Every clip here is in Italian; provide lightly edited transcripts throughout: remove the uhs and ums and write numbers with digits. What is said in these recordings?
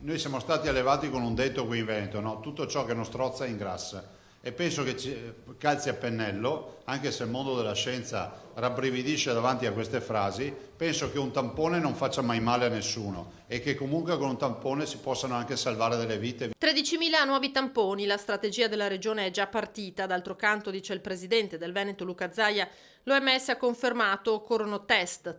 Noi siamo stati allevati con un detto qui in Veneto, no? Tutto ciò che non strozza ingrassa. E penso che calzi a pennello, anche se il mondo della scienza rabbrividisce davanti a queste frasi, penso che un tampone non faccia mai male a nessuno e che comunque con un tampone si possano anche salvare delle vite. 13.000 nuovi tamponi, la strategia della regione è già partita. D'altro canto, dice il presidente del Veneto Luca Zaia, l'OMS ha confermato occorrono test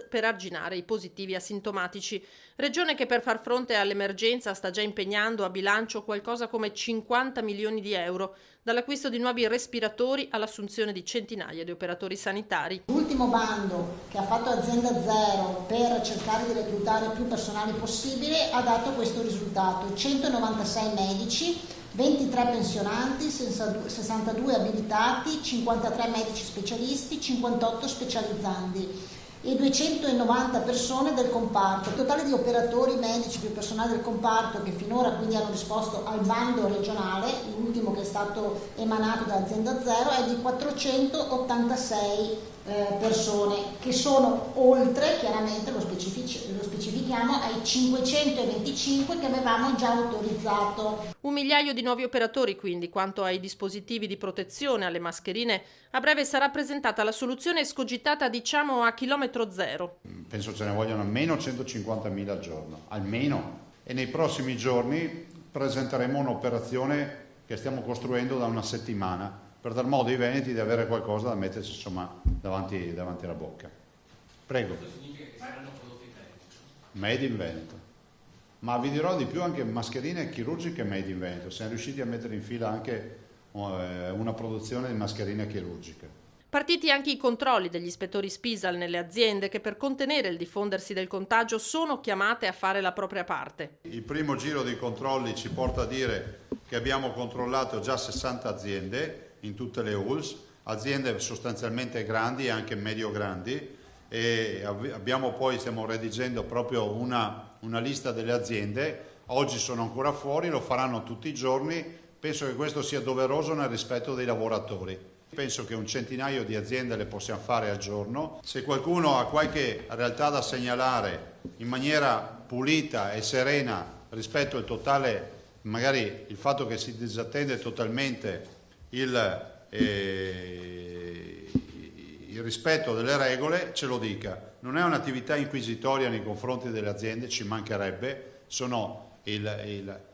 per arginare i positivi asintomatici. Regione che per far fronte all'emergenza sta già impegnando a bilancio qualcosa come 50 milioni di euro, dall'acquisto di nuovi respiratori all'assunzione di centinaia di operatori sanitari. L'ultimo bando che ha fatto Azienda Zero per cercare di reclutare più personale possibile ha dato questo risultato: 196 medici, 23 pensionanti, 62 abilitati, 53 medici specialisti, 58 specializzandi e 290 persone del comparto. Il totale di operatori medici più personale del comparto che finora quindi hanno risposto al bando regionale, l'ultimo che è stato emanato da Azienda Zero, è di 486 persone, che sono oltre, chiaramente lo specifichiamo, ai 525 che avevamo già autorizzato. 1 migliaio di nuovi operatori, quindi. Quanto ai dispositivi di protezione, alle mascherine, a breve sarà presentata la soluzione escogitata, diciamo, a chilometro zero. Penso ce ne vogliono almeno 150.000 al giorno, almeno. E nei prossimi giorni presenteremo un'operazione che stiamo costruendo da una settimana, per dar modo ai veneti di avere qualcosa da metterci, insomma, davanti alla bocca. Prego. Questo significa che saranno prodotti in Veneto? Made in Veneto. Ma vi dirò di più, anche mascherine chirurgiche made in Veneto. Siamo riusciti a mettere in fila anche una produzione di mascherine chirurgiche. Partiti anche i controlli degli ispettori Spisal nelle aziende che per contenere il diffondersi del contagio sono chiamate a fare la propria parte. Il primo giro di controlli ci porta a dire che abbiamo controllato già 60 aziende in tutte le ULSS, aziende sostanzialmente grandi e anche medio-grandi, e stiamo redigendo proprio una lista delle aziende. Oggi sono ancora fuori, lo faranno tutti i giorni. Penso che questo sia doveroso nel rispetto dei lavoratori. Penso che un centinaio di aziende le possiamo fare al giorno. Se qualcuno ha qualche realtà da segnalare in maniera pulita e serena rispetto al totale, magari il fatto che si disattende totalmente il rispetto delle regole, ce lo dica. Non è un'attività inquisitoria nei confronti delle aziende, ci mancherebbe, sono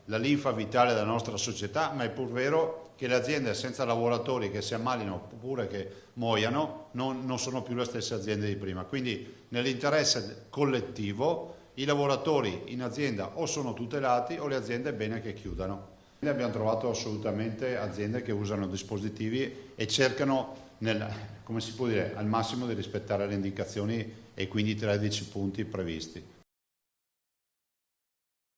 la linfa vitale della nostra società, ma è pur vero che le aziende senza lavoratori che si ammalino oppure che muoiano non sono più le stesse aziende di prima. Quindi nell'interesse collettivo i lavoratori in azienda o sono tutelati o le aziende è bene che chiudano. Abbiamo trovato assolutamente aziende che usano dispositivi e cercano, come si può dire, al massimo di rispettare le indicazioni e quindi i 13 punti previsti.